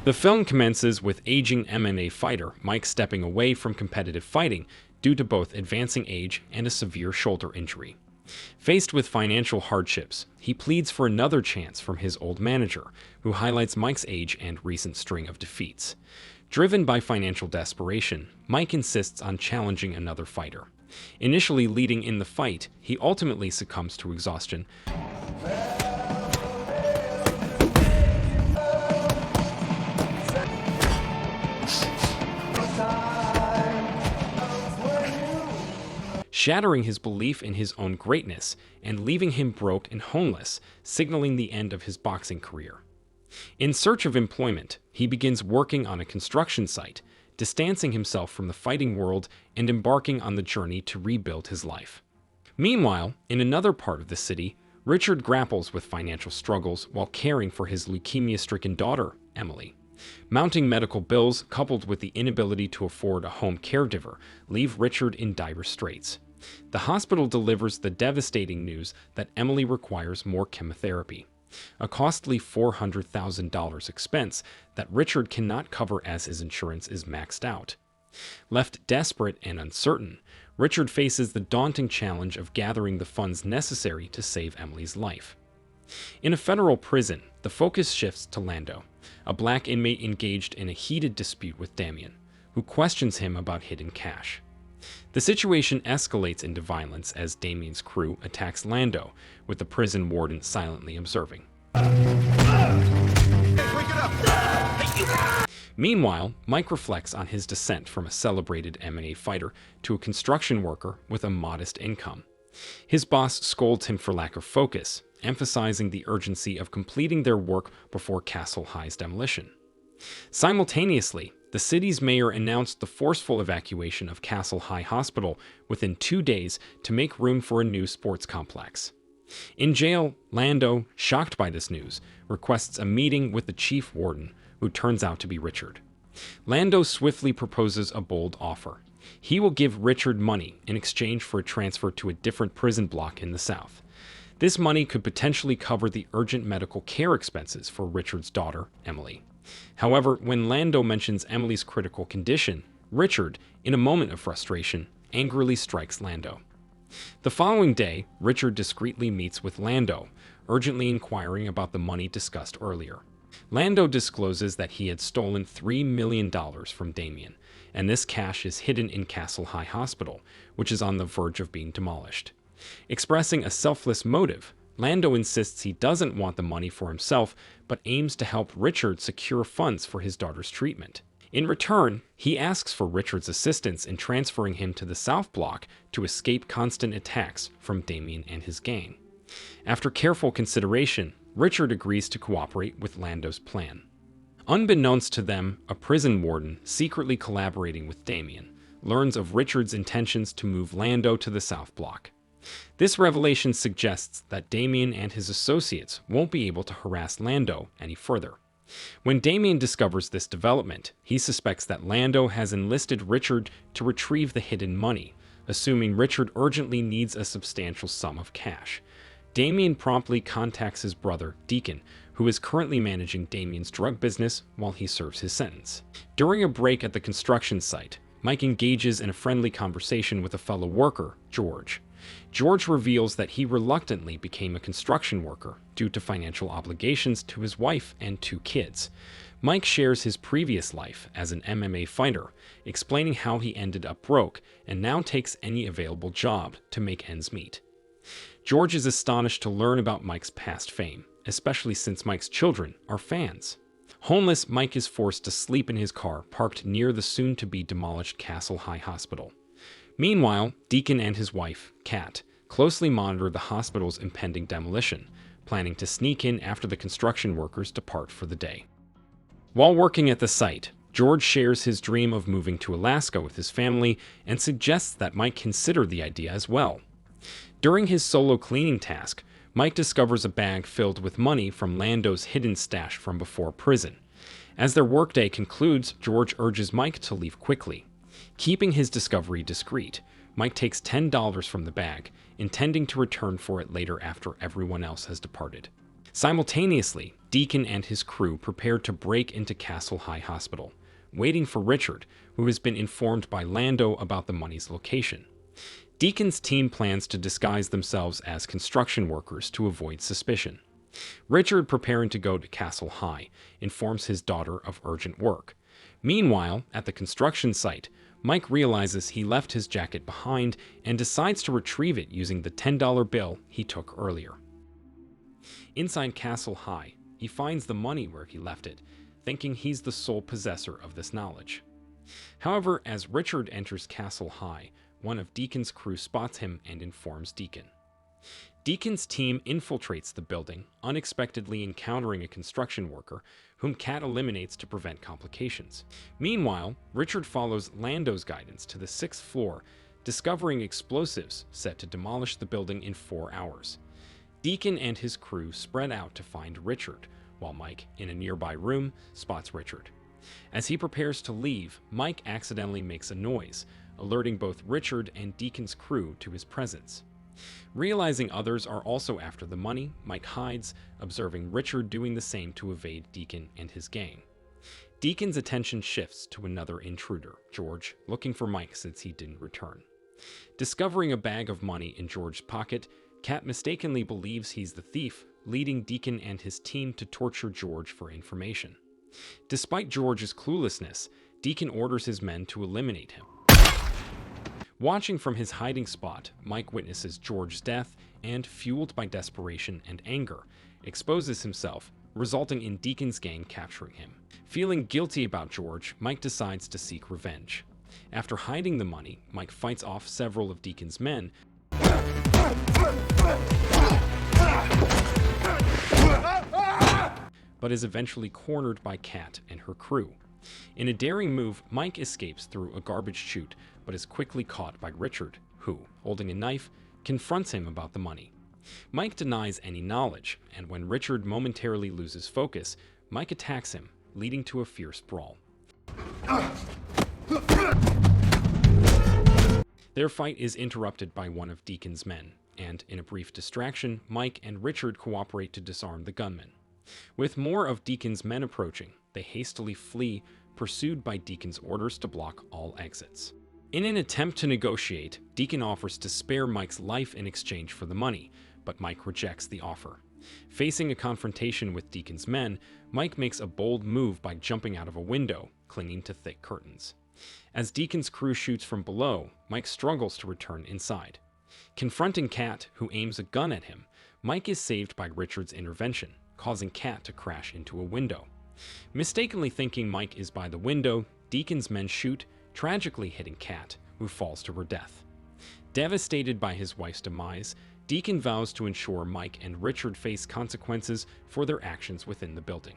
The film commences with aging MMA fighter Mike stepping away from competitive fighting due to both advancing age and a severe shoulder injury. Faced with financial hardships, he pleads for another chance from his old manager, who highlights Mike's age and recent string of defeats. Driven by financial desperation, Mike insists on challenging another fighter. Initially leading in the fight, he ultimately succumbs to exhaustion. Shattering his belief in his own greatness and leaving him broke and homeless, signaling the end of his boxing career. In search of employment, he begins working on a construction site, distancing himself from the fighting world and embarking on the journey to rebuild his life. Meanwhile, in another part of the city, Richard grapples with financial struggles while caring for his leukemia-stricken daughter, Emily. Mounting medical bills coupled with the inability to afford a home caregiver leave Richard in dire straits. The hospital delivers the devastating news that Emily requires more chemotherapy, a costly $400,000 expense that Richard cannot cover as his insurance is maxed out. Left desperate and uncertain, Richard faces the daunting challenge of gathering the funds necessary to save Emily's life. In a federal prison, the focus shifts to Lando, a black inmate engaged in a heated dispute with Damien, who questions him about hidden cash. The situation escalates into violence as Damien's crew attacks Lando, with the prison warden silently observing. Meanwhile, Mike reflects on his descent from a celebrated MMA fighter to a construction worker with a modest income. His boss scolds him for lack of focus, emphasizing the urgency of completing their work before Castle High's demolition. Simultaneously, the city's mayor announced the forceful evacuation of Castle High Hospital within 2 days to make room for a new sports complex. In jail, Lando, shocked by this news, requests a meeting with the chief warden, who turns out to be Richard. Lando swiftly proposes a bold offer. He will give Richard money in exchange for a transfer to a different prison block in the south. This money could potentially cover the urgent medical care expenses for Richard's daughter, Emily. However, when Lando mentions Emily's critical condition, Richard, in a moment of frustration, angrily strikes Lando. The following day, Richard discreetly meets with Lando, urgently inquiring about the money discussed earlier. Lando discloses that he had stolen $3 million from Damien, and this cash is hidden in Castle High Hospital, which is on the verge of being demolished. Expressing a selfless motive, Lando insists he doesn't want the money for himself, but aims to help Richard secure funds for his daughter's treatment. In return, he asks for Richard's assistance in transferring him to the South Block to escape constant attacks from Damien and his gang. After careful consideration, Richard agrees to cooperate with Lando's plan. Unbeknownst to them, a prison warden, secretly collaborating with Damien, learns of Richard's intentions to move Lando to the South Block. This revelation suggests that Damien and his associates won't be able to harass Lando any further. When Damien discovers this development, he suspects that Lando has enlisted Richard to retrieve the hidden money, assuming Richard urgently needs a substantial sum of cash. Damien promptly contacts his brother, Deacon, who is currently managing Damien's drug business while he serves his sentence. During a break at the construction site, Mike engages in a friendly conversation with a fellow worker, George. George reveals that he reluctantly became a construction worker due to financial obligations to his wife and 2 kids. Mike shares his previous life as an MMA fighter, explaining how he ended up broke and now takes any available job to make ends meet. George is astonished to learn about Mike's past fame, especially since Mike's children are fans. Homeless, Mike is forced to sleep in his car parked near the soon-to-be demolished Castle High Hospital. Meanwhile, Deacon and his wife, Kat, closely monitor the hospital's impending demolition, planning to sneak in after the construction workers depart for the day. While working at the site, George shares his dream of moving to Alaska with his family and suggests that Mike consider the idea as well. During his solo cleaning task, Mike discovers a bag filled with money from Lando's hidden stash from before prison. As their workday concludes, George urges Mike to leave quickly. Keeping his discovery discreet, Mike takes $10 from the bag, intending to return for it later after everyone else has departed. Simultaneously, Deacon and his crew prepare to break into Castle High Hospital, waiting for Richard, who has been informed by Lando about the money's location. Deacon's team plans to disguise themselves as construction workers to avoid suspicion. Richard, preparing to go to Castle High, informs his daughter of urgent work. Meanwhile, at the construction site, Mike realizes he left his jacket behind and decides to retrieve it using the $10 bill he took earlier. Inside Castle High, he finds the money where he left it, thinking he's the sole possessor of this knowledge. However, as Richard enters Castle High, one of Deacon's crew spots him and informs Deacon. Deacon's team infiltrates the building, unexpectedly encountering a construction worker, whom Kat eliminates to prevent complications. Meanwhile, Richard follows Lando's guidance to the 6th floor, discovering explosives set to demolish the building in 4 hours. Deacon and his crew spread out to find Richard, while Mike, in a nearby room, spots Richard. As he prepares to leave, Mike accidentally makes a noise, alerting both Richard and Deacon's crew to his presence. Realizing others are also after the money, Mike hides, observing Richard doing the same to evade Deacon and his gang. Deacon's attention shifts to another intruder, George, looking for Mike since he didn't return. Discovering a bag of money in George's pocket, Kat mistakenly believes he's the thief, leading Deacon and his team to torture George for information. Despite George's cluelessness, Deacon orders his men to eliminate him. Watching from his hiding spot, Mike witnesses George's death and, fueled by desperation and anger, exposes himself, resulting in Deacon's gang capturing him. Feeling guilty about George, Mike decides to seek revenge. After hiding the money, Mike fights off several of Deacon's men, but is eventually cornered by Kat and her crew. In a daring move, Mike escapes through a garbage chute, but is quickly caught by Richard, who, holding a knife, confronts him about the money. Mike denies any knowledge, and when Richard momentarily loses focus, Mike attacks him, leading to a fierce brawl. Their fight is interrupted by one of Deacon's men, and, in a brief distraction, Mike and Richard cooperate to disarm the gunman. With more of Deacon's men approaching, they hastily flee, pursued by Deacon's orders to block all exits. In an attempt to negotiate, Deacon offers to spare Mike's life in exchange for the money, but Mike rejects the offer. Facing a confrontation with Deacon's men, Mike makes a bold move by jumping out of a window, clinging to thick curtains. As Deacon's crew shoots from below, Mike struggles to return inside. Confronting Kat, who aims a gun at him, Mike is saved by Richard's intervention, causing Kat to crash into a window. Mistakenly thinking Mike is by the window, Deacon's men shoot, tragically hitting Kat, who falls to her death. Devastated by his wife's demise, Deacon vows to ensure Mike and Richard face consequences for their actions within the building.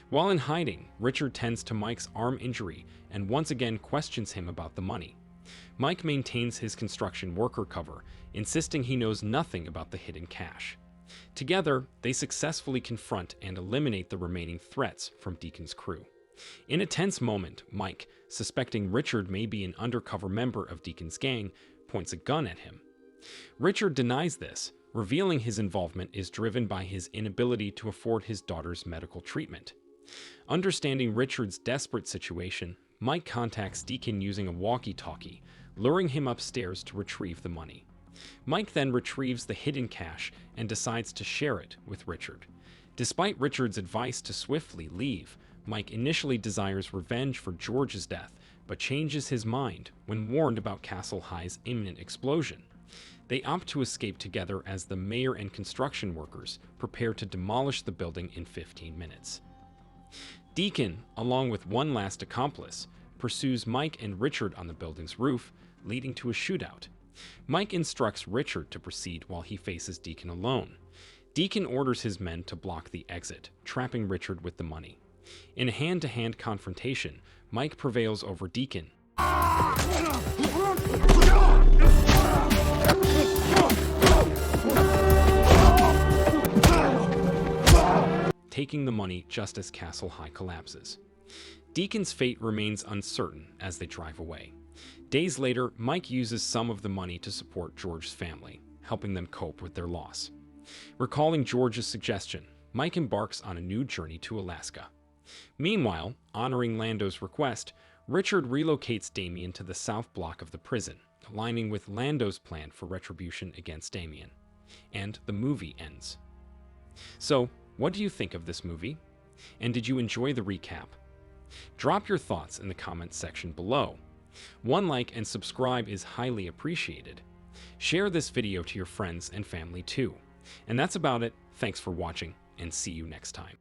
While in hiding, Richard tends to Mike's arm injury and once again questions him about the money. Mike maintains his construction worker cover, insisting he knows nothing about the hidden cash. Together, they successfully confront and eliminate the remaining threats from Deacon's crew. In a tense moment, Mike, suspecting Richard may be an undercover member of Deacon's gang, points a gun at him. Richard denies this, revealing his involvement is driven by his inability to afford his daughter's medical treatment. Understanding Richard's desperate situation, Mike contacts Deacon using a walkie-talkie, luring him upstairs to retrieve the money. Mike then retrieves the hidden cash and decides to share it with Richard. Despite Richard's advice to swiftly leave, Mike initially desires revenge for George's death, but changes his mind when warned about Castle High's imminent explosion. They opt to escape together as the mayor and construction workers prepare to demolish the building in 15 minutes. Deacon, along with one last accomplice, pursues Mike and Richard on the building's roof, leading to a shootout. Mike instructs Richard to proceed while he faces Deacon alone. Deacon orders his men to block the exit, trapping Richard with the money. In a hand-to-hand confrontation, Mike prevails over Deacon, taking the money just as Castle High collapses. Deacon's fate remains uncertain as they drive away. Days later, Mike uses some of the money to support George's family, helping them cope with their loss. Recalling George's suggestion, Mike embarks on a new journey to Alaska. Meanwhile, honoring Lando's request, Richard relocates Damien to the south block of the prison, aligning with Lando's plan for retribution against Damien. And the movie ends. So, what do you think of this movie? And did you enjoy the recap? Drop your thoughts in the comments section below. One like and subscribe is highly appreciated. Share this video to your friends and family too. And that's about it. Thanks for watching, and see you next time.